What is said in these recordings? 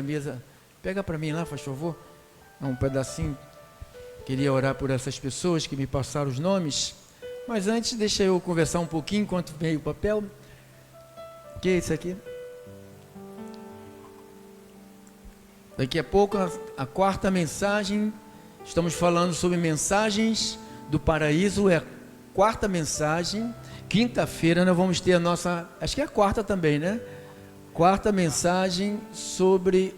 Mesa, pega para mim lá, faz favor, um pedacinho. Queria orar por essas pessoas que me passaram os nomes, mas antes deixa eu conversar um pouquinho enquanto vem o papel. O que é isso aqui? Daqui a pouco a quarta mensagem. Estamos falando sobre mensagens do paraíso, é a quarta mensagem. Quinta-feira nós vamos ter a nossa, acho que é a quarta também, né? Quarta mensagem sobre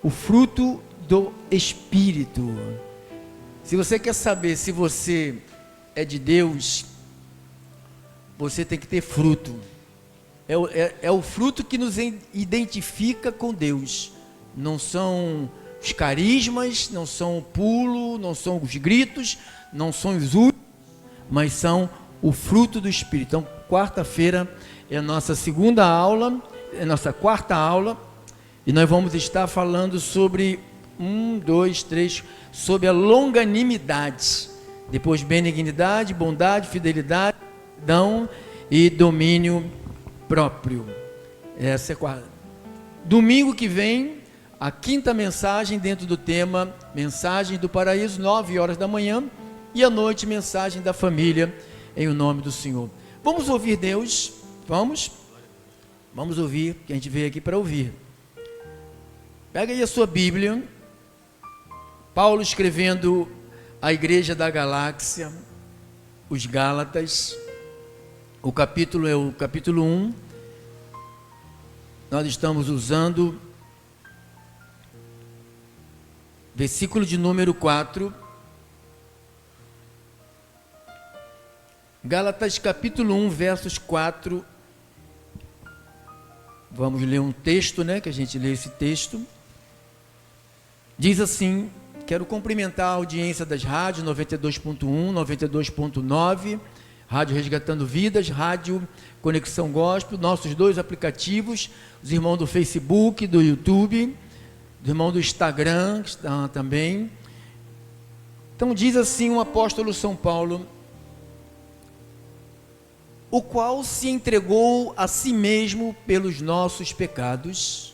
o fruto do Espírito. Se você quer saber se você é de Deus, você tem que ter fruto. É o fruto que nos identifica com Deus. Não são os carismas, não são o pulo, não são os gritos, não são os úteis, mas são o fruto do Espírito. Então, quarta-feira é a nossa segunda aula, é a nossa quarta aula, e nós vamos estar falando sobre sobre a longanimidade, depois benignidade, bondade, fidelidade, perdão e domínio próprio. Essa é a quarta. Domingo que vem, a quinta mensagem dentro do tema Mensagem do Paraíso, 9 horas da manhã, e à noite, Mensagem da Família, em o nome do Senhor. Vamos ouvir Deus? Vamos ouvir, que a gente veio aqui para ouvir. Pega aí a sua Bíblia. Paulo escrevendo à igreja da galáxia, os Gálatas, o capítulo é o capítulo 1, nós estamos usando versículo de número 4, Gálatas capítulo 1, versos 4, vamos ler um texto, né, que a gente lê esse texto, diz assim. Quero cumprimentar a audiência das rádios 92.1, 92.9, Rádio Resgatando Vidas, Rádio Conexão Gospel, nossos dois aplicativos, os irmãos do Facebook, do YouTube, os irmãos do Instagram, que estão também. Então diz assim o apóstolo São Paulo, o qual se entregou a si mesmo pelos nossos pecados,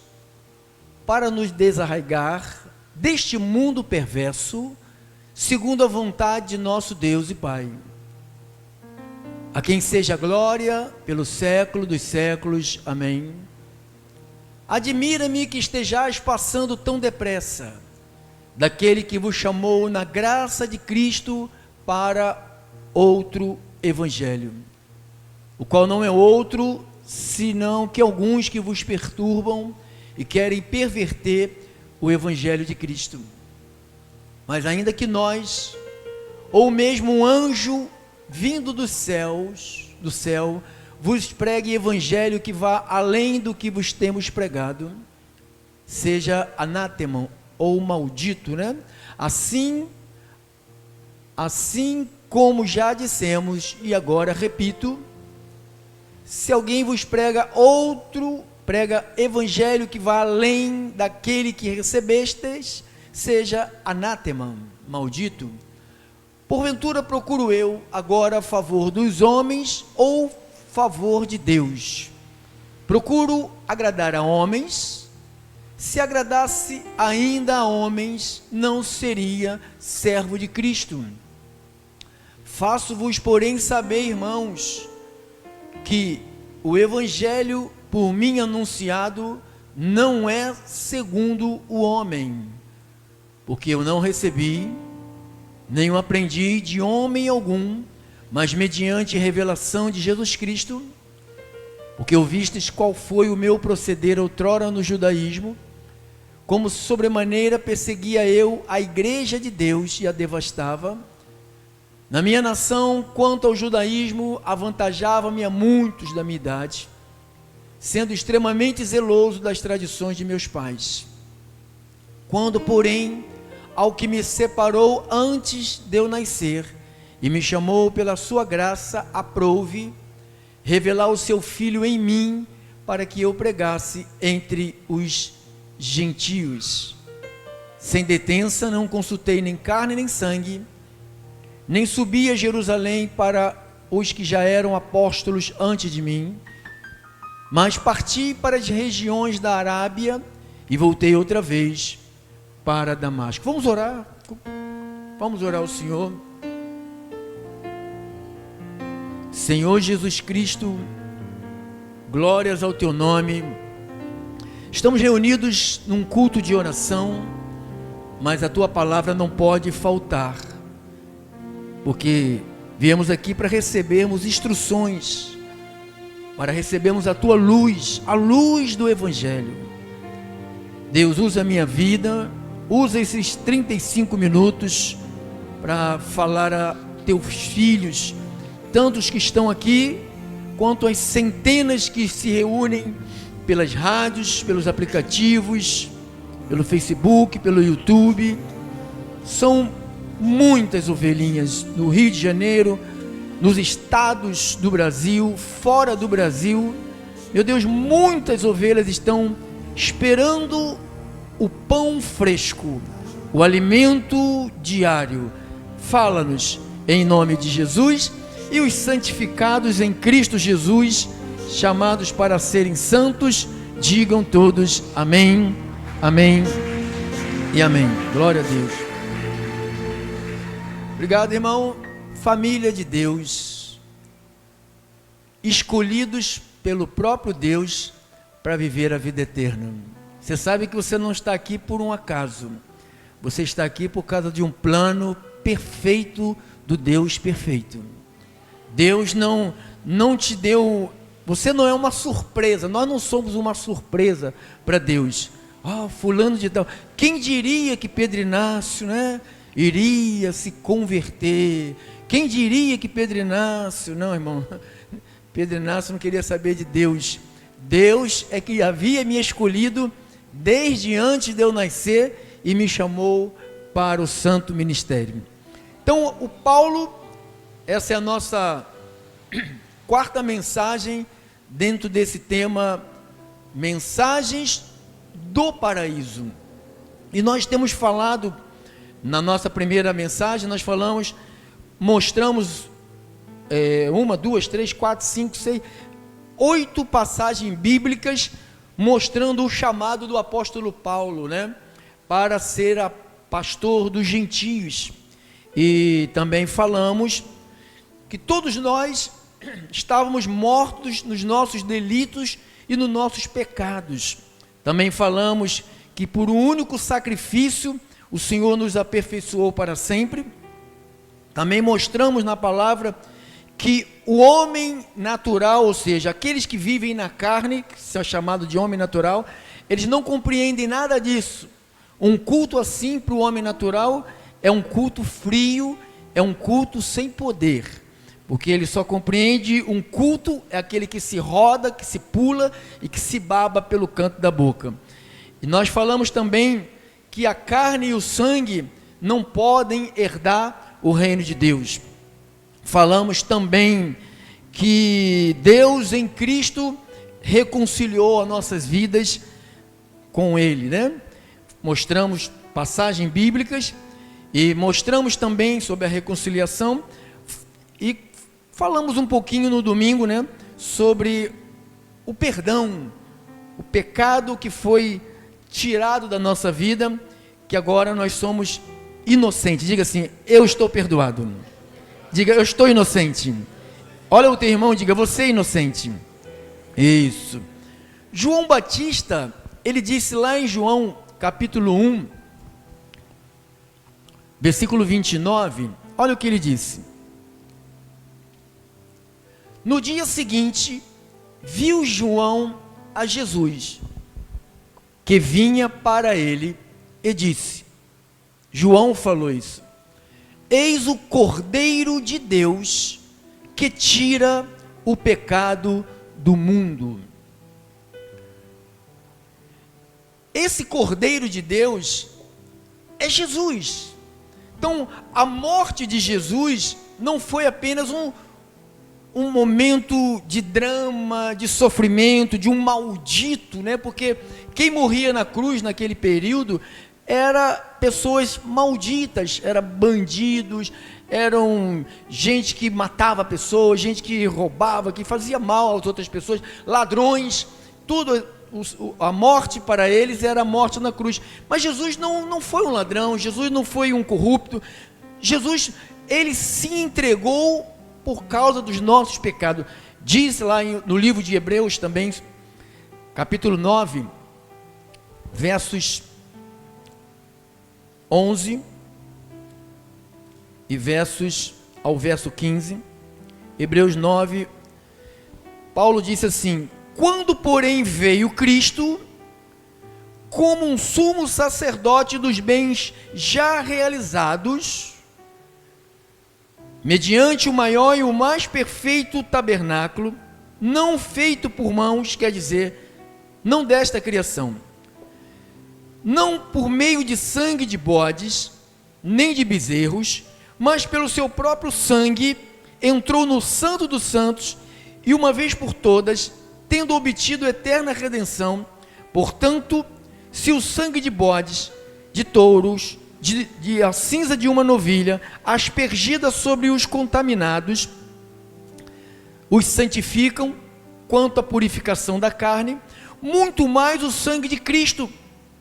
para nos desarraigar deste mundo perverso, segundo a vontade de nosso Deus e Pai, a quem seja a glória pelo século dos séculos. Amém. Admira-me que estejais passando tão depressa daquele que vos chamou na graça de Cristo para outro evangelho, o qual não é outro senão que alguns que vos perturbam e querem perverter o Evangelho de Cristo. Mas ainda que nós, ou mesmo um anjo vindo do céu, vos pregue Evangelho que vá além do que vos temos pregado, seja anátema ou maldito, né? Assim como já dissemos, e agora repito, se alguém vos prega evangelho que vá além daquele que recebestes, seja anátema, maldito. Porventura procuro eu agora favor dos homens ou favor de Deus? Procuro agradar a homens? Se agradasse ainda a homens, não seria servo de Cristo. Faço-vos, porém, saber, irmãos, que o evangelho por mim anunciado não é segundo o homem, porque eu não recebi, nem o aprendi de homem algum, mas mediante revelação de Jesus Cristo, porque ouvistes qual foi o meu proceder outrora no judaísmo, como sobremaneira perseguia eu a igreja de Deus e a devastava. Na minha nação, quanto ao judaísmo, avantajava-me a muitos da minha idade, sendo extremamente zeloso das tradições de meus pais. Quando, porém, ao que me separou antes de eu nascer, e me chamou pela sua graça, aprouve revelar o seu Filho em mim, para que eu pregasse entre os gentios. Sem detença, não consultei nem carne nem sangue, nem subi a Jerusalém para os que já eram apóstolos antes de mim, mas parti para as regiões da Arábia e voltei outra vez para Damasco. Vamos orar ao Senhor. Senhor Jesus Cristo, glórias ao teu nome. Estamos reunidos num culto de oração, mas a tua palavra não pode faltar, porque viemos aqui para recebermos instruções, para recebermos a tua luz, a luz do Evangelho. Deus, usa a minha vida, usa esses 35 minutos para falar a teus filhos, tantos que estão aqui, quanto as centenas que se reúnem pelas rádios, pelos aplicativos, pelo Facebook, pelo YouTube. São muitas ovelhinhas no Rio de Janeiro, nos estados do Brasil, fora do Brasil. Meu Deus, muitas ovelhas estão esperando o pão fresco, o alimento diário. Fala-nos em nome de Jesus. E os santificados em Cristo Jesus, chamados para serem santos, digam todos amém, amém e amém. Glória a Deus. Obrigado, irmão. Família de Deus, escolhidos pelo próprio Deus para viver a vida eterna. Você sabe que você não está aqui por um acaso. Você está aqui por causa de um plano perfeito do Deus perfeito. Deus não te deu, você não é uma surpresa, nós não somos uma surpresa para Deus. Fulano de tal, quem diria que Pedro Inácio, né, iria se converter? Quem diria que Pedro Inácio, não, irmão, Pedro Inácio não queria saber de Deus. Deus é que havia me escolhido desde antes de eu nascer e me chamou para o santo ministério. Então, o Paulo, essa é a nossa quarta mensagem dentro desse tema, mensagens do paraíso. E nós temos falado, na nossa primeira mensagem, nós mostramos 1, 2, 3, 4, 5, 6, 8 passagens bíblicas mostrando o chamado do apóstolo Paulo, né, para ser pastor dos gentios. E também falamos que todos nós estávamos mortos nos nossos delitos e nos nossos pecados. Também falamos que por um único sacrifício o Senhor nos aperfeiçoou para sempre. Também mostramos na palavra que o homem natural, ou seja, aqueles que vivem na carne, que são chamados de homem natural, eles não compreendem nada disso. Um culto assim para o homem natural é um culto frio, é um culto sem poder. Porque ele só compreende um culto, é aquele que se roda, que se pula e que se baba pelo canto da boca. E nós falamos também que a carne e o sangue não podem herdar o reino de Deus. Falamos também que Deus em Cristo reconciliou as nossas vidas com Ele, né? Mostramos passagens bíblicas e mostramos também sobre a reconciliação e falamos um pouquinho no domingo, né, sobre o perdão, o pecado que foi tirado da nossa vida, que agora nós somos inocentes. Diga assim: eu estou perdoado. Diga: eu estou inocente. Olha o teu irmão, diga: você é inocente. Isso. João Batista, ele disse lá em João capítulo 1, versículo 29, olha o que ele disse. No dia seguinte, viu João a Jesus, que vinha para ele, e disse, João falou isso: eis o Cordeiro de Deus, que tira o pecado do mundo. Esse Cordeiro de Deus é Jesus. Então, a morte de Jesus não foi apenas um momento de drama, de sofrimento, de um maldito, né? Porque quem morria na cruz naquele período era pessoas malditas, eram bandidos, eram gente que matava pessoas, gente que roubava, que fazia mal às outras pessoas, ladrões, tudo a morte para eles era a morte na cruz. Mas Jesus não foi um ladrão, Jesus não foi um corrupto. Jesus, ele se entregou por causa dos nossos pecados. Diz lá no livro de Hebreus também, capítulo 9, versos 11 e ao verso 15. Hebreus 9, Paulo disse assim: quando porém veio Cristo, como um sumo sacerdote dos bens já realizados, mediante o maior e o mais perfeito tabernáculo, não feito por mãos, quer dizer, não desta criação, não por meio de sangue de bodes, nem de bezerros, mas pelo seu próprio sangue, entrou no Santo dos Santos, e uma vez por todas, tendo obtido eterna redenção. Portanto, se o sangue de bodes, de touros, de a cinza de uma novilha, aspergida sobre os contaminados, os santificam quanto à purificação da carne, muito mais o sangue de Cristo,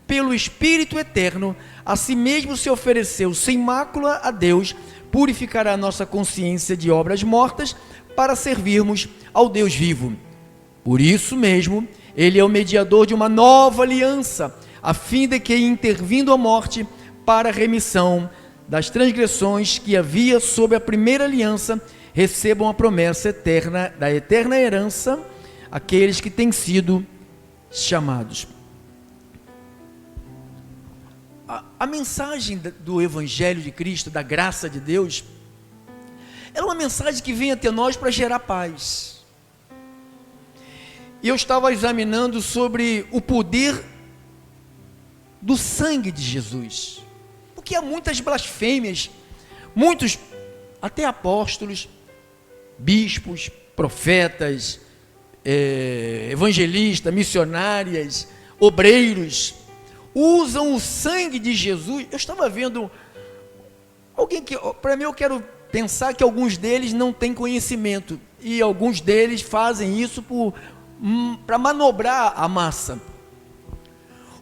pelo Espírito eterno, a si mesmo se ofereceu sem mácula a Deus, purificará a nossa consciência de obras mortas, para servirmos ao Deus vivo. Por isso mesmo, ele é o mediador de uma nova aliança, a fim de que, intervindo a morte, para a remissão das transgressões que havia sob a primeira aliança, recebam a promessa eterna, da eterna herança, aqueles que têm sido chamados. A mensagem do Evangelho de Cristo, da graça de Deus, é uma mensagem que vem até nós para gerar paz. E eu estava examinando sobre o poder do sangue de Jesus, porque há muitas blasfêmias, muitos, até apóstolos, bispos, profetas, evangelistas, missionárias, obreiros, usam o sangue de Jesus. Eu estava vendo alguém que, para mim, eu quero pensar que alguns deles não têm conhecimento, e alguns deles fazem isso para manobrar a massa,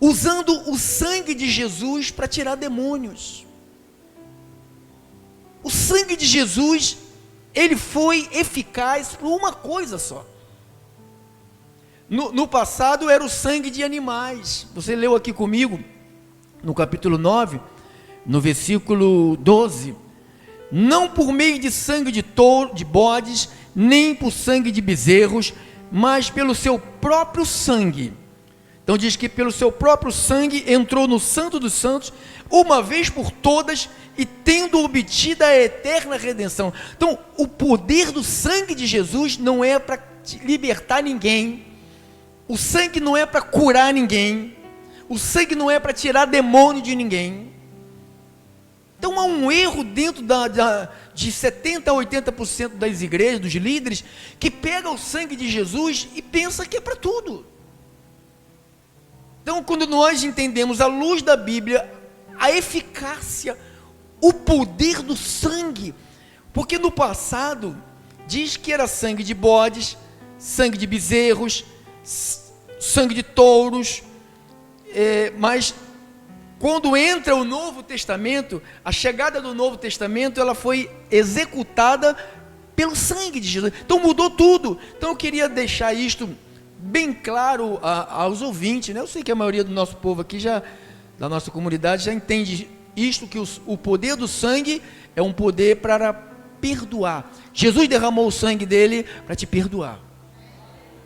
usando o sangue de Jesus para tirar demônios. O sangue de Jesus, ele foi eficaz por uma coisa só. No passado era o sangue de animais. Você leu aqui comigo, no capítulo 9, no versículo 12, não por meio de sangue de touro, de bodes, nem por sangue de bezerros, mas pelo seu próprio sangue. Então diz que pelo seu próprio sangue entrou no Santo dos Santos, uma vez por todas, e tendo obtido a eterna redenção. Então o poder do sangue de Jesus não é para libertar ninguém, o sangue não é para curar ninguém, o sangue não é para tirar demônio de ninguém. Então há um erro dentro de 70% a 80% das igrejas, dos líderes, que pega o sangue de Jesus e pensa que é para tudo. Então, quando nós entendemos à luz da Bíblia a eficácia, o poder do sangue, porque no passado diz que era sangue de bodes, sangue de bezerros, sangue de touros, mas quando entra o Novo Testamento, a chegada do Novo Testamento, ela foi executada pelo sangue de Jesus. Então mudou tudo. Então eu queria deixar isto bem claro aos ouvintes, né? Eu sei que a maioria do nosso povo aqui, da nossa comunidade, já entende isto, que o poder do sangue é um poder para perdoar. Jesus derramou o sangue dele para te perdoar.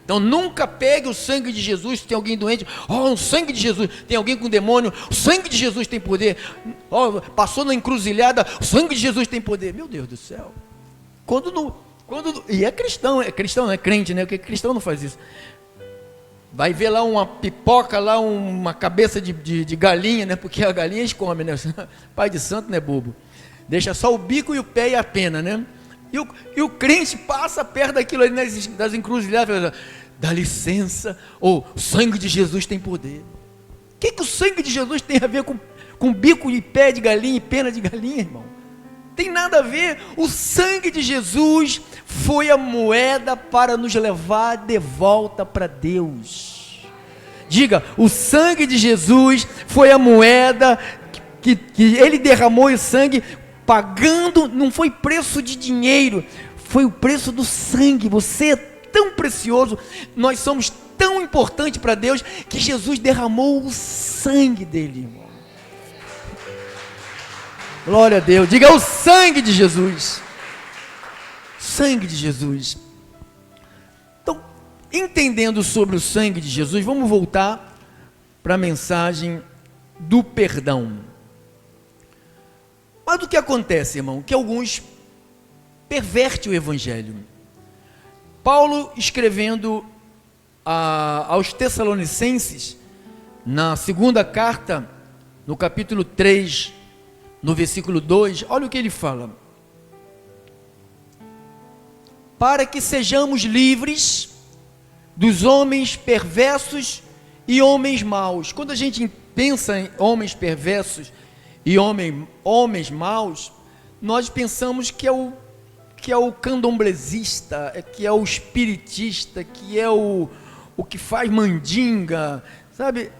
Então nunca pegue o sangue de Jesus. Se tem alguém doente, o sangue de Jesus. Tem alguém com demônio, o sangue de Jesus tem poder. Passou na encruzilhada, o sangue de Jesus tem poder. Meu Deus do céu. E é cristão, não é crente, né? Porque cristão não faz isso. Vai ver lá uma pipoca, lá uma cabeça de galinha, né? Porque a galinha eles comem, né? Pai de santo não é bobo. Deixa só o bico e o pé e a pena, né? E o crente passa perto daquilo ali das encruzilhadas, dá licença, o sangue de Jesus tem poder. O que o sangue de Jesus tem a ver com bico e pé de galinha e pena de galinha, irmão? Tem nada a ver. O sangue de Jesus foi a moeda para nos levar de volta para Deus. Diga, o sangue de Jesus foi a moeda que ele derramou o sangue, pagando, não foi preço de dinheiro, foi o preço do sangue. Você é tão precioso, nós somos tão importantes para Deus, que Jesus derramou o sangue dele, irmão. Glória a Deus. Diga, o sangue de Jesus. Sangue de Jesus. Então, entendendo sobre o sangue de Jesus, vamos voltar para a mensagem do perdão. Mas o que acontece, irmão? Que alguns pervertem o evangelho. Paulo, escrevendo aos Tessalonicenses, na segunda carta, no capítulo 3, no versículo 2, olha o que ele fala: para que sejamos livres dos homens perversos e homens maus. Quando a gente pensa em homens perversos e homens maus, nós pensamos que é o candomblessista, que é o espiritista, que é o que faz mandinga, sabe?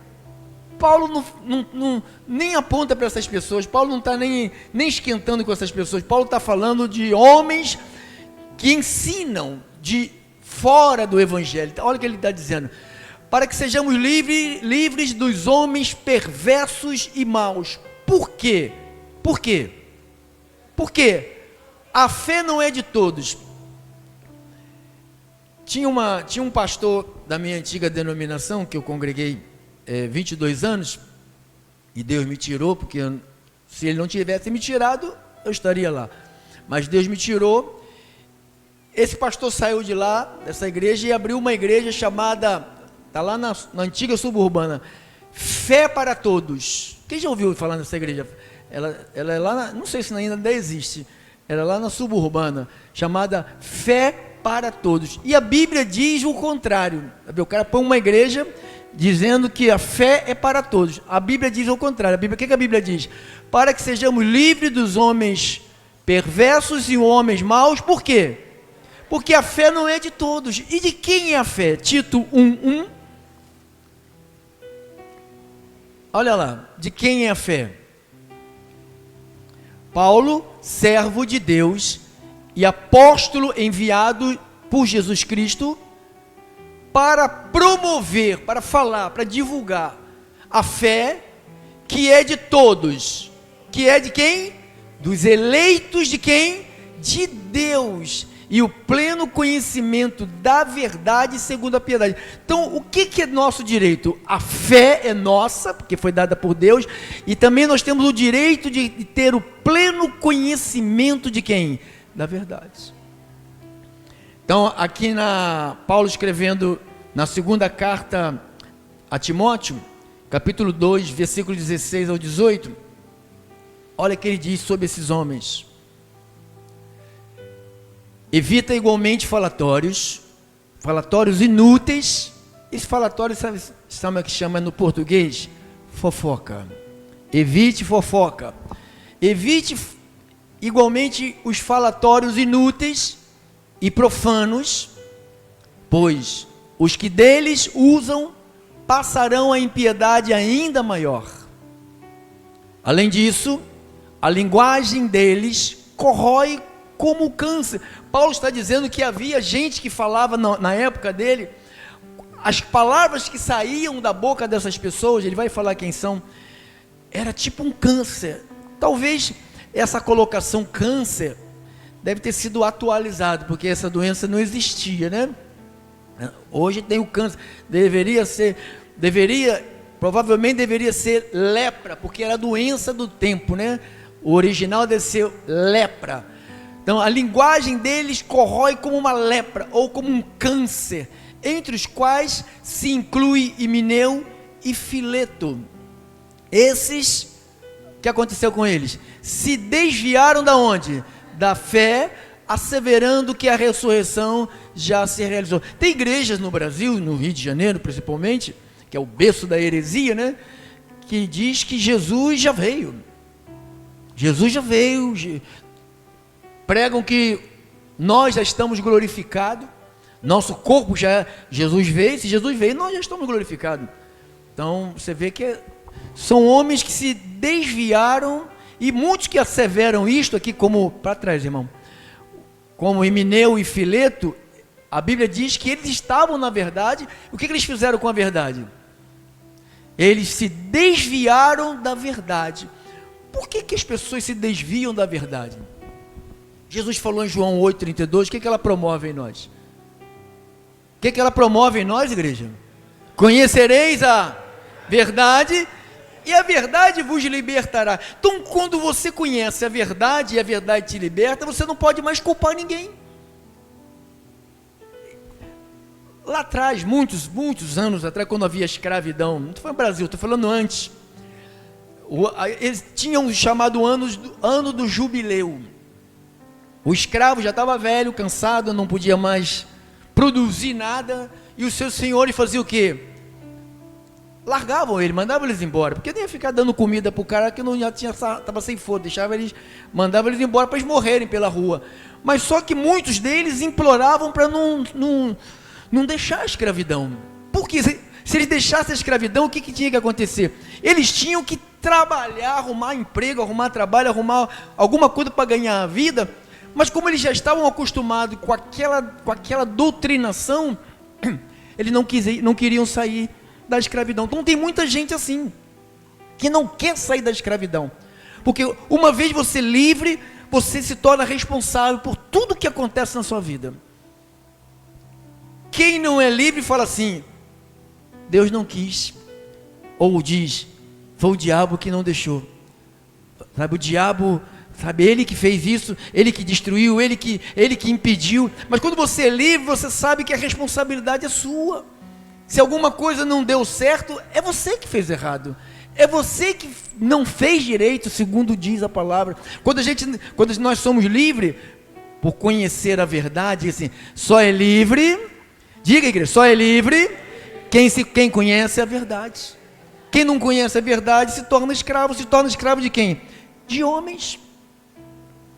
Paulo nem aponta para essas pessoas. Paulo não está nem esquentando com essas pessoas. Paulo está falando de homens que ensinam de fora do evangelho. Olha o que ele está dizendo: para que sejamos livres dos homens perversos e maus. Por quê? Por quê? Porque a fé não é de todos. Tinha um pastor da minha antiga denominação, que eu congreguei 22 anos, e Deus me tirou, porque se ele não tivesse me tirado, eu estaria lá, mas Deus me tirou. Esse pastor saiu de lá, dessa igreja, e abriu uma igreja chamada, está lá na antiga suburbana, Fé para Todos. Quem já ouviu falar nessa igreja? Ela é lá, não sei se ainda existe, ela é lá na suburbana, chamada Fé para Todos, e a Bíblia diz o contrário. O cara põe uma igreja dizendo que a fé é para todos. A Bíblia diz o contrário. O que a Bíblia diz? Para que sejamos livres dos homens perversos e homens maus. Por quê? Porque a fé não é de todos. E de quem é a fé? Tito 1:1. Olha lá, de quem é a fé? Paulo, servo de Deus e apóstolo enviado por Jesus Cristo, para promover, para falar, para divulgar a fé que é de todos. Que é de quem? Dos eleitos de quem? De Deus. E o pleno conhecimento da verdade segundo a piedade. Então, o que é nosso direito? A fé é nossa, porque foi dada por Deus, e também nós temos o direito de ter o pleno conhecimento de quem? Da verdade. Então, aqui Paulo escrevendo na segunda carta a Timóteo, capítulo 2, versículo 16 ao 18, olha o que ele diz sobre esses homens: evita igualmente falatórios inúteis. Esse falatório, sabe o que chama no português? Fofoca. Evite fofoca. Evite igualmente os falatórios inúteis e profanos, pois os que deles usam passarão a impiedade ainda maior. Além disso, a linguagem deles corrói como câncer. Paulo está dizendo que havia gente que falava na época dele, as palavras que saíam da boca dessas pessoas, ele vai falar quem são, era tipo um câncer. Talvez essa colocação câncer deve ter sido atualizado, porque essa doença não existia, né? Hoje tem o câncer, provavelmente deveria ser lepra, porque era a doença do tempo, né? O original deve ser lepra. Então a linguagem deles corrói como uma lepra, ou como um câncer, entre os quais se inclui Himeneu e Fileto. Esses, o que aconteceu com eles? Se desviaram da onde? Da fé, asseverando que a ressurreição já se realizou. Tem igrejas no Brasil, no Rio de Janeiro principalmente, que é o berço da heresia, né? Que diz que Jesus já veio. Jesus já veio. Pregam que nós já estamos glorificados. Nosso corpo já, Jesus veio. Se Jesus veio, nós já estamos glorificados. Então, você vê que são homens que se desviaram, e muitos que asseveram isto aqui, como, para trás, irmão, como Himeneu e Fileto, a Bíblia diz que eles estavam na verdade. O que eles fizeram com a verdade? Eles se desviaram da verdade. Por que as pessoas se desviam da verdade? Jesus falou em João 8,32, o que ela promove em nós? O que ela promove em nós, igreja? Conhecereis a verdade, e a verdade vos libertará. Então, quando você conhece a verdade, e a verdade te liberta, você não pode mais culpar ninguém. Lá atrás, muitos anos atrás, quando havia escravidão, não foi no Brasil, estou falando antes, eles tinham o chamado ano do jubileu. O escravo já estava velho, cansado, não podia mais produzir nada, e os seus senhores faziam o quê? Largavam ele, mandavam eles embora, porque nem ia ficar dando comida para o cara que não já estava sem fome, mandavam eles embora para eles morrerem pela rua. Mas só que muitos deles imploravam para não deixar a escravidão. Porque se eles deixassem a escravidão, o que tinha que acontecer? Eles tinham que trabalhar, arrumar emprego, arrumar trabalho, arrumar alguma coisa para ganhar a vida. Mas como eles já estavam acostumados com aquela doutrinação, eles não queriam sair da escravidão. Então tem muita gente assim, que não quer sair da escravidão, porque uma vez você livre, você se torna responsável por tudo que acontece na sua vida. Quem não é livre fala assim, Deus não quis, ou diz, foi o diabo que não deixou, sabe, o diabo, sabe, ele que fez isso, ele que destruiu, ele que impediu. Mas quando você é livre, você sabe que a responsabilidade é sua. Se alguma coisa não deu certo, é você que fez errado, é você que não fez direito, segundo diz a palavra. Quando nós somos livres, por conhecer a verdade, assim, só é livre, diga igreja, só é livre quem conhece a verdade. Quem não conhece a verdade se torna escravo de quem? De homens.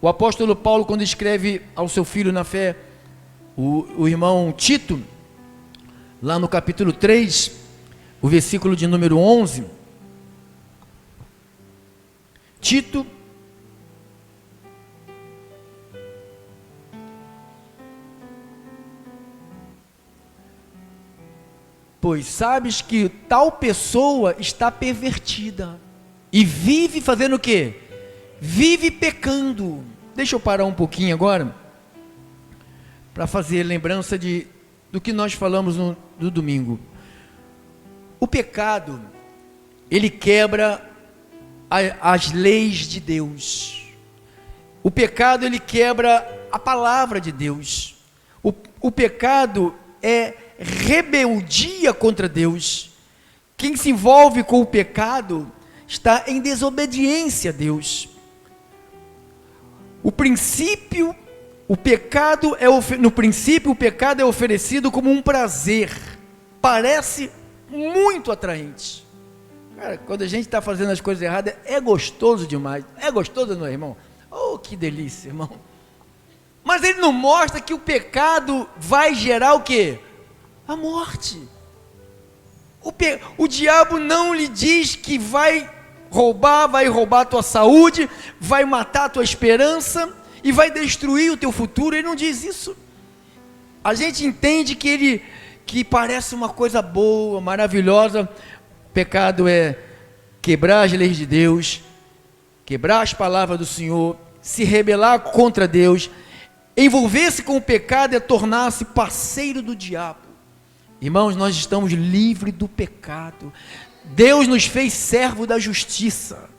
O apóstolo Paulo, quando escreve ao seu filho na fé, o irmão Tito, lá no capítulo 3, o versículo de número 11, Tito, pois sabes que tal pessoa está pervertida, e vive fazendo o quê? Vive pecando. Deixa eu parar um pouquinho agora, para fazer lembrança do que nós falamos no domingo. O pecado, ele quebra as leis de Deus. O pecado, ele quebra a palavra de Deus. O pecado é rebeldia contra Deus. Quem se envolve com o pecado está em desobediência a Deus. No princípio, o pecado é oferecido como um prazer, parece muito atraente. Cara, quando a gente está fazendo as coisas erradas, é gostoso demais. É gostoso, não é, irmão? Oh, que delícia, irmão. Mas ele não mostra que o pecado vai gerar o quê? A morte. O diabo não lhe diz que vai roubar a tua saúde, vai matar a tua esperança e vai destruir o teu futuro. Ele não diz isso. A gente entende que parece uma coisa boa, maravilhosa. O pecado é quebrar as leis de Deus, quebrar as palavras do Senhor, se rebelar contra Deus. Envolver-se com o pecado é tornar-se parceiro do diabo. Irmãos, nós estamos livres do pecado. Deus nos fez servo da justiça.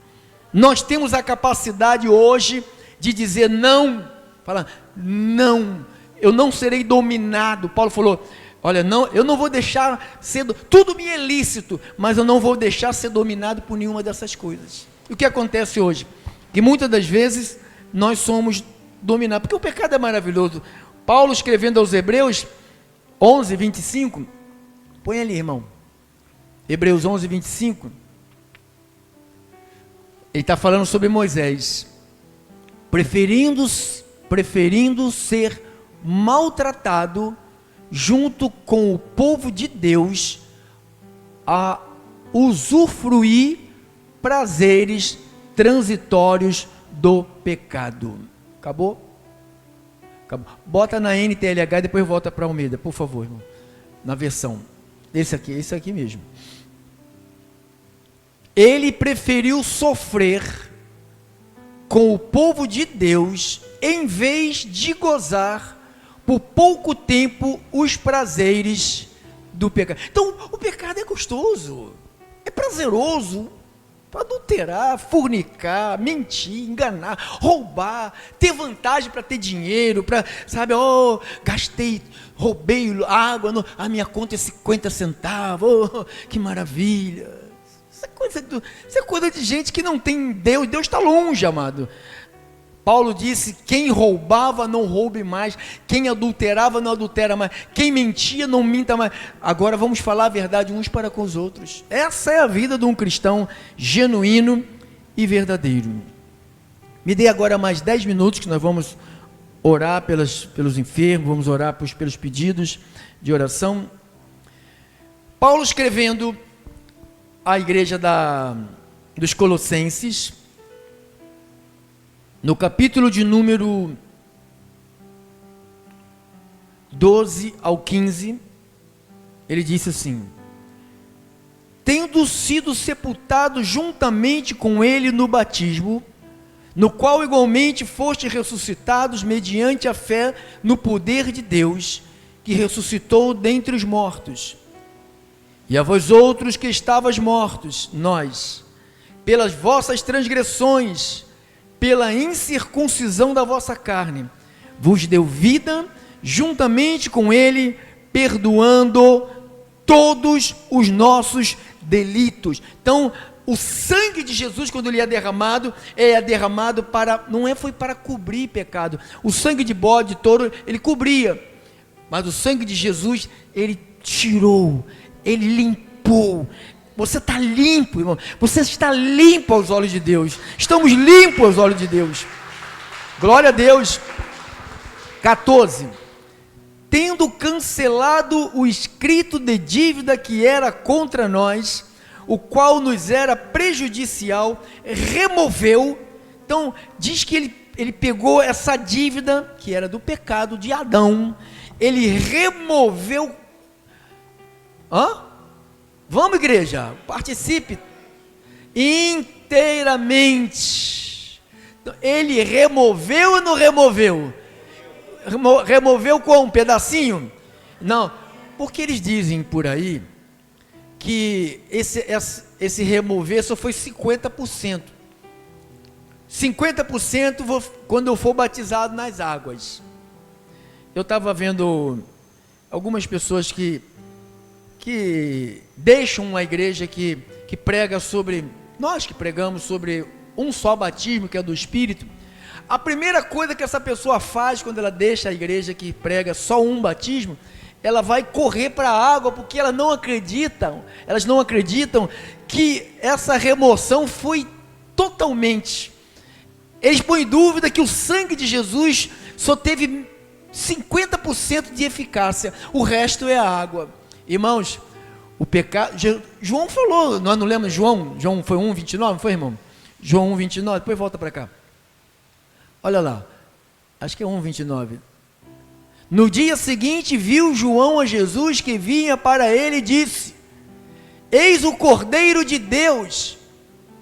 Nós temos a capacidade hoje de dizer não. Fala, não, eu não serei dominado. Paulo falou, olha, não, eu não vou deixar ser, tudo me é lícito, mas eu não vou deixar ser dominado por nenhuma dessas coisas. E o que acontece hoje? Que muitas das vezes nós somos dominados, porque o pecado é maravilhoso. Paulo, escrevendo aos Hebreus 11, 25, põe ali, irmão, Hebreus 11, 25, ele está falando sobre Moisés, preferindo ser maltratado junto com o povo de Deus, a usufruir prazeres transitórios do pecado. Acabou? Acabou. Bota na NTLH e depois volta para Almeida, por favor, irmão. Na versão. Esse aqui mesmo. Ele preferiu sofrer com o povo de Deus em vez de gozar por pouco tempo os prazeres do pecado. Então, o pecado é gostoso, é prazeroso. Adulterar, fornicar, mentir, enganar, roubar, ter vantagem para ter dinheiro, para, sabe, roubei água, a minha conta é 50 centavos, que maravilha. Isso é coisa de gente que não tem Deus, Deus está longe, amado. Paulo disse, quem roubava não roube mais, quem adulterava não adultera mais, quem mentia não minta mais. Agora vamos falar a verdade uns para com os outros. Essa é a vida de um cristão genuíno e verdadeiro. Me dê agora mais 10 minutos que nós vamos orar pelos enfermos, vamos orar pelos pedidos de oração. Paulo escrevendo à igreja dos Colossenses, no capítulo de número 12 ao 15, ele disse assim: tendo sido sepultados juntamente com ele no batismo, no qual igualmente fostes ressuscitados mediante a fé no poder de Deus, que ressuscitou dentre os mortos. E a vós outros que estavas mortos, nós, pelas vossas transgressões, pela incircuncisão da vossa carne, vos deu vida, juntamente com ele, perdoando todos os nossos delitos. Então, o sangue de Jesus, quando ele é derramado para, foi para cobrir pecado. O sangue de bode, de touro, ele cobria, mas o sangue de Jesus, ele tirou, ele limpou. Você está limpo, irmão. Você está limpo aos olhos de Deus. Estamos limpos aos olhos de Deus. Glória a Deus. 14. Tendo cancelado o escrito de dívida que era contra nós, o qual nos era prejudicial, removeu. Então, diz que ele pegou essa dívida, que era do pecado de Adão, ele removeu. Vamos, igreja, participe inteiramente. Ele removeu ou não removeu? Removeu com um pedacinho? Não, porque eles dizem por aí que esse remover só foi 50%. 50% quando eu for batizado nas águas. Eu estava vendo algumas pessoas que deixam uma igreja que prega sobre, nós que pregamos sobre um só batismo, que é do Espírito. A primeira coisa que essa pessoa faz quando ela deixa a igreja que prega só um batismo, ela vai correr para a água, porque elas não acreditam que essa remoção foi totalmente. Eles põem em dúvida que o sangue de Jesus só teve 50% de eficácia, o resto é a água. Irmãos, o pecado, João falou, nós não lemos João foi 1,29, não foi, irmão? João 1,29, depois volta para cá. Olha lá, acho que é 1,29. No dia seguinte viu João a Jesus que vinha para ele e disse: eis o Cordeiro de Deus,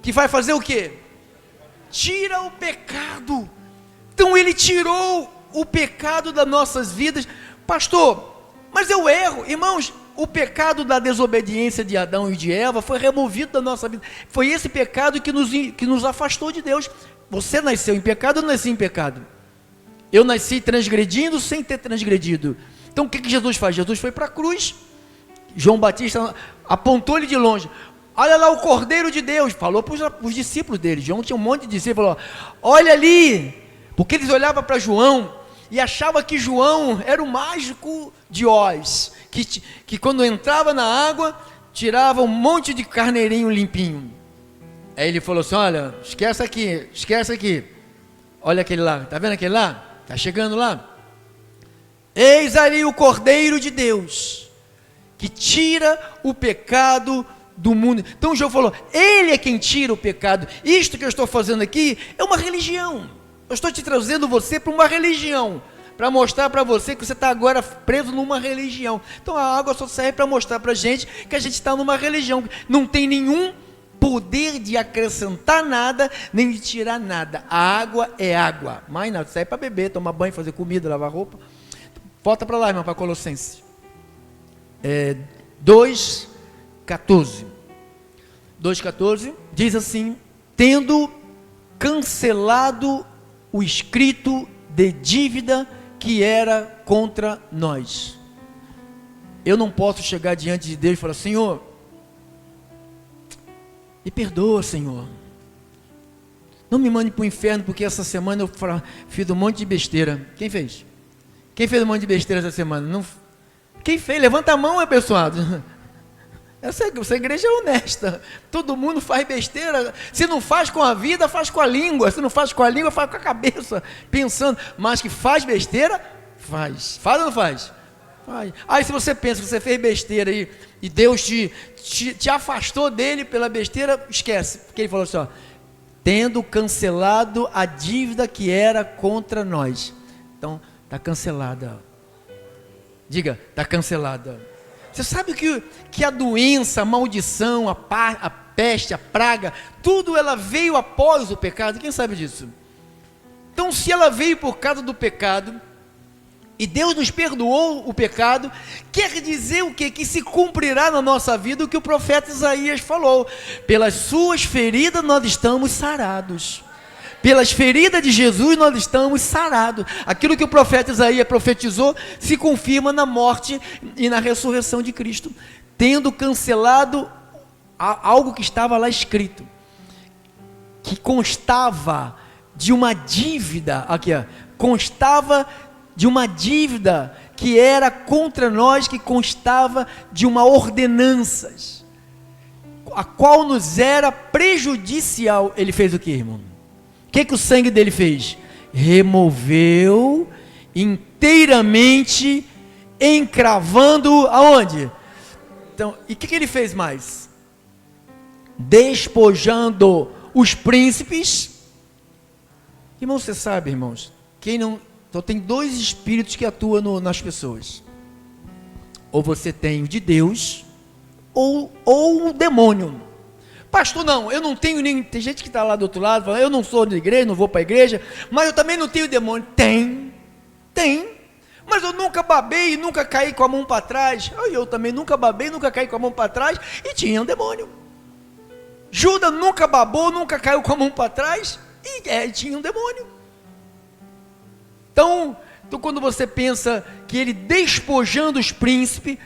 que vai fazer o quê? Tira o pecado. Então ele tirou o pecado das nossas vidas. Pastor, mas eu erro. Irmãos, o pecado da desobediência de Adão e de Eva foi removido da nossa vida. Foi esse pecado que nos afastou de Deus. Você nasceu em pecado ou nasci em pecado? Eu nasci transgredindo sem ter transgredido. Então o que Jesus faz? Jesus foi para a cruz. João Batista apontou-lhe de longe: olha lá o Cordeiro de Deus. Falou para os discípulos dele. João tinha um monte de discípulos. Olha ali. Porque eles olhavam para João e achavam que João era o mágico de Oz, que quando entrava na água, tirava um monte de carneirinho limpinho. Aí ele falou assim: olha, esquece aqui, olha aquele lá, está vendo aquele lá? Está chegando lá? Eis ali o Cordeiro de Deus, que tira o pecado do mundo. Então o João falou, ele é quem tira o pecado. Isto que eu estou fazendo aqui é uma religião. Eu estou te trazendo você para uma religião, para mostrar para você que você está agora preso numa religião. Então a água só serve para mostrar para a gente que a gente está numa religião, não tem nenhum poder de acrescentar nada, nem de tirar nada. A água é água, mas não, serve para beber, tomar banho, fazer comida, lavar roupa. Volta para lá, irmão, para Colossenses 2,14. 2,14 diz assim: tendo cancelado o escrito de dívida que era contra nós. Eu não posso chegar diante de Deus e falar: Senhor, me perdoa, Senhor, não me mande para o inferno, porque essa semana eu fiz um monte de besteira. Quem fez? Quem fez um monte de besteira essa semana? Não. Quem fez? Levanta a mão, abençoado. Essa igreja é honesta. Todo mundo faz besteira. Se não faz com a vida, faz com a língua. Se não faz com a língua, faz com a cabeça, pensando. Mas que faz besteira, faz. Faz ou não faz? Faz. Aí se você pensa que você fez besteira e Deus te afastou dele pela besteira, esquece. Porque ele falou assim, ó, tendo cancelado a dívida que era contra nós. Então, está cancelada. Diga, está cancelada. Você sabe que a doença, a maldição, a peste, a praga, tudo ela veio após o pecado? Quem sabe disso? Então, se ela veio por causa do pecado, e Deus nos perdoou o pecado, quer dizer o quê? Que se cumprirá na nossa vida o que o profeta Isaías falou: pelas suas feridas nós estamos sarados. Pelas feridas de Jesus nós estamos sarados. Aquilo que o profeta Isaías profetizou se confirma na morte e na ressurreição de Cristo, tendo cancelado algo que estava lá escrito, que constava de uma dívida, aqui ó, constava de uma dívida que era contra nós, que constava de uma ordenança, a qual nos era prejudicial. Ele fez o que, irmão? O que o sangue dele fez? Removeu inteiramente, encravando aonde? Então, e o que ele fez mais? Despojando os príncipes. Irmão, você sabe, irmãos, quem não, só tem dois espíritos que atuam nas pessoas: ou você tem o de Deus, ou o demônio. Pastor, não, eu não tenho nem. Tem gente que está lá do outro lado, fala, eu não sou da igreja, não vou para a igreja, mas eu também não tenho demônio. Tem, mas eu nunca babei e nunca caí com a mão para trás. Eu também nunca babei, nunca caí com a mão para trás, e tinha um demônio. Judas nunca babou, nunca caiu com a mão para trás, e tinha um demônio. Então, quando você pensa que ele, despojando os príncipes,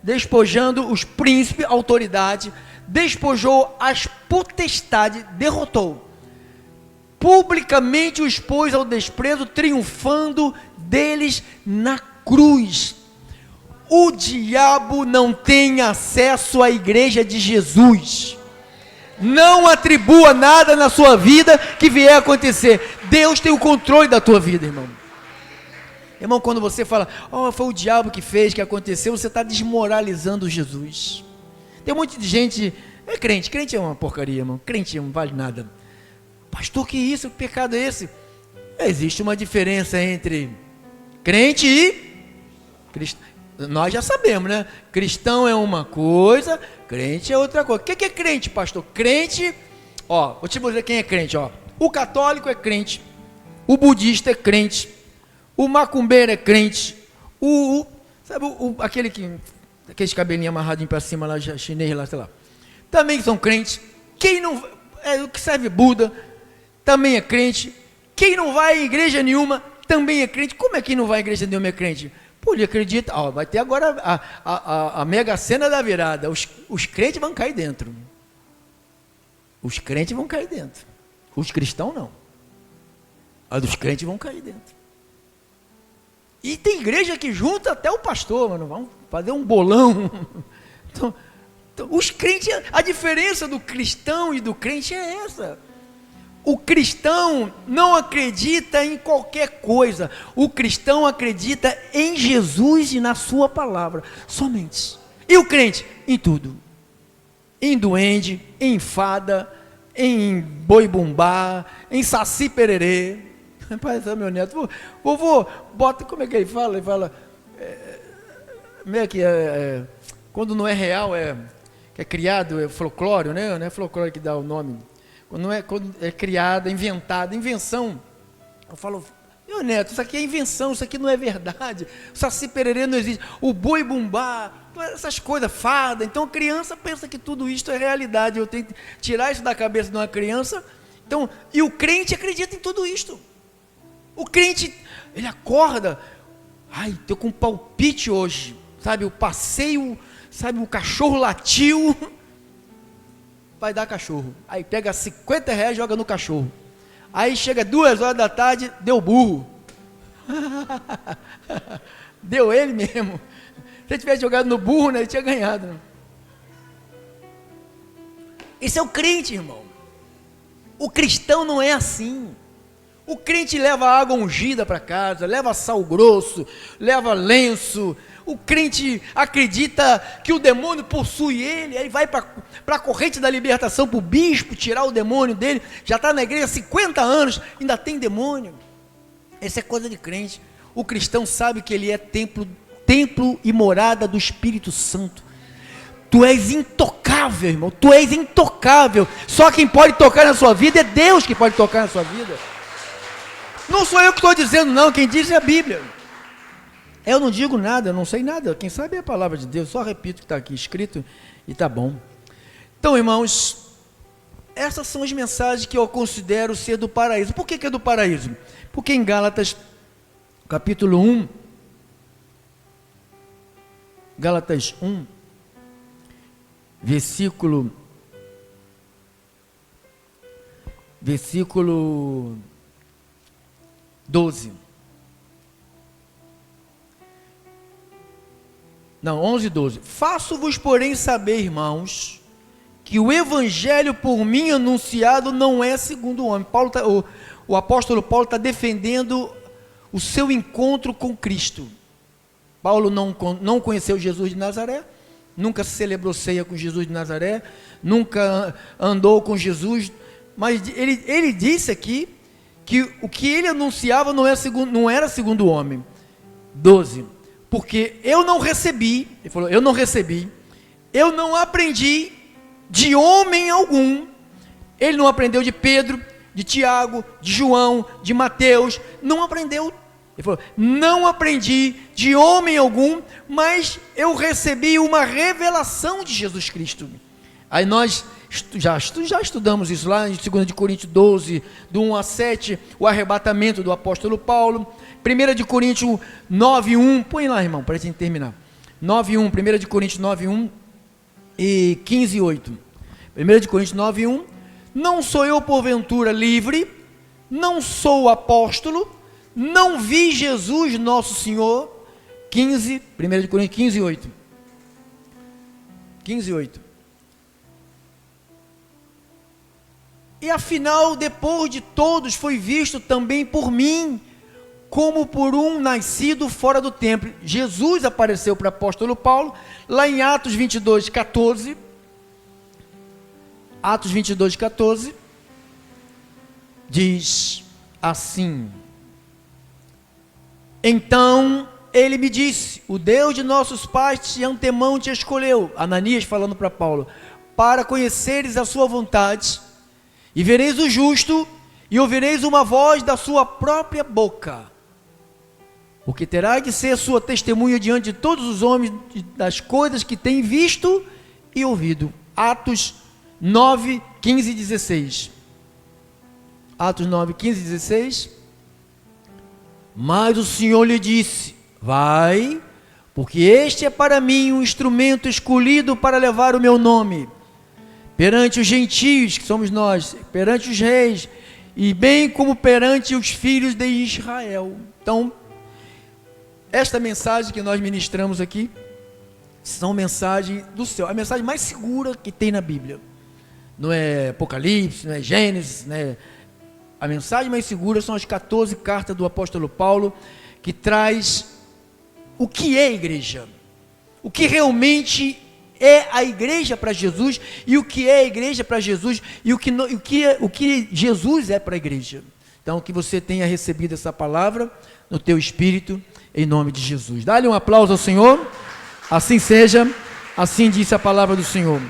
despojando os príncipes, autoridade, despojou as potestades, derrotou, publicamente os expôs ao desprezo, triunfando deles na cruz. O diabo não tem acesso à igreja de Jesus. Não atribua nada na sua vida que vier a acontecer. Deus tem o controle da tua vida, irmão. Irmão, quando você fala, foi o diabo que fez, que aconteceu, você está desmoralizando Jesus. Tem um monte de gente, crente é uma porcaria, irmão, crente não vale nada. Pastor, que isso, que pecado é esse? Existe uma diferença entre crente e cristão. Nós já sabemos, né? Cristão é uma coisa, crente é outra coisa. O que é crente, pastor? Crente, vou te dizer quem é crente, o católico é crente, o budista é crente, o macumbeiro é crente, sabe, aqueles cabelinhos amarradinhos para cima lá, chinês lá, sei lá, também são crentes. Quem não, o que serve Buda, também é crente. Quem não vai à igreja nenhuma, também é crente. Como é que não vai à igreja nenhuma é crente? Pô, ele acredita, vai ter agora a mega cena da virada, os crentes vão cair dentro. Os crentes vão cair dentro. Os cristãos não. Os crentes vão cair dentro. E tem igreja que junta até o pastor, mano, vamos fazer um bolão. Então, os crentes, a diferença do cristão e do crente é essa. O cristão não acredita em qualquer coisa. O cristão acredita em Jesus e na sua palavra, somente. E o crente? Em tudo. Em duende, em fada, em boi-bumbá, em saci-pererê. Rapaz, é meu neto. Vovô, bota, como é que ele fala? Ele fala, como é que quando não é real, que é criado, é folclore, né? Não é folclore que dá o nome. Quando é criada, inventada, invenção. Eu falo, meu neto, isso aqui é invenção, isso aqui não é verdade. O saci-pererê não existe. O boi-bumbá, essas coisas, fada. Então a criança pensa que tudo isto é realidade. Eu tenho que tirar isso da cabeça de uma criança. Então, e o crente acredita em tudo isto. O crente, ele acorda, ai, estou com um palpite hoje, sabe, o passeio, sabe, o cachorro latiu, vai dar cachorro, aí pega R$50 e joga no cachorro, aí chega 2 horas da tarde, deu burro, deu ele mesmo, se ele tivesse jogado no burro, né, ele tinha ganhado, né? Esse é o crente, irmão. O cristão não é assim. O crente leva água ungida para casa, leva sal grosso, leva lenço. O crente acredita que o demônio possui ele, aí vai para a corrente da libertação, para o bispo tirar o demônio dele. Já está na igreja há 50 anos, ainda tem demônio. Essa é coisa de crente. O cristão sabe que ele é templo e morada do Espírito Santo. Tu és intocável, irmão, tu és intocável. Só quem pode tocar na sua vida é Deus que pode tocar na sua vida. Não sou eu que estou dizendo, não, quem diz é a Bíblia. Eu não digo nada, eu não sei nada, quem sabe é a palavra de Deus, só repito o que está aqui escrito e está bom. Então, irmãos, essas são as mensagens que eu considero ser do paraíso. Por que é do paraíso? Porque em Gálatas, capítulo 1, Gálatas 1, versículo 12. Não, 11 e 12. Faço-vos, porém, saber, irmãos, que o evangelho por mim anunciado não é segundo o homem. O apóstolo Paulo está defendendo o seu encontro com Cristo. Paulo não conheceu Jesus de Nazaré, nunca celebrou ceia com Jesus de Nazaré, nunca andou com Jesus, mas ele disse aqui que o que ele anunciava não era segundo o homem. 12. Porque eu não recebi, ele falou, eu não aprendi de homem algum. Ele não aprendeu de Pedro, de Tiago, de João, de Mateus, não aprendeu. Ele falou, não aprendi de homem algum, mas eu recebi uma revelação de Jesus Cristo. Aí nós já estudamos isso lá em 2 de Coríntios 12, do 1 a 7, o arrebatamento do apóstolo Paulo. 1 de Coríntios 9, 1, põe lá, irmão, para a gente terminar. 9, 1, 1 de Coríntios 9, 1 e 15, 8. 1 de Coríntios 9, 1, não sou eu porventura livre, não sou apóstolo, não vi Jesus nosso Senhor. 15, 1 de Coríntios 15, 8. 15, 8. E afinal, depois de todos, foi visto também por mim, como por um nascido fora do templo. Jesus apareceu para o apóstolo Paulo, lá em Atos 22, 14. Atos 22, 14. Diz assim: então ele me disse, o Deus de nossos pais de antemão te escolheu, Ananias falando para Paulo, para conheceres a sua vontade, e vereis o justo, e ouvireis uma voz da sua própria boca, porque terá de ser sua testemunha diante de todos os homens das coisas que tem visto e ouvido. Atos 9, 15 e 16. Atos 9, 15 e 16. Mas o Senhor lhe disse, vai, porque este é para mim um instrumento escolhido para levar o meu nome perante os gentios, que somos nós, perante os reis, e bem como perante os filhos de Israel. Então, esta mensagem que nós ministramos aqui, são mensagens do céu, a mensagem mais segura que tem na Bíblia. Não é Apocalipse, não é Gênesis, né? A mensagem mais segura são as 14 cartas do apóstolo Paulo, que traz o que é igreja, o que realmente é a igreja para Jesus, e o que é a igreja para Jesus, e o que Jesus é para a igreja. Então, que você tenha recebido essa palavra no teu espírito, em nome de Jesus. Dá-lhe um aplauso ao Senhor, assim seja, assim disse a palavra do Senhor.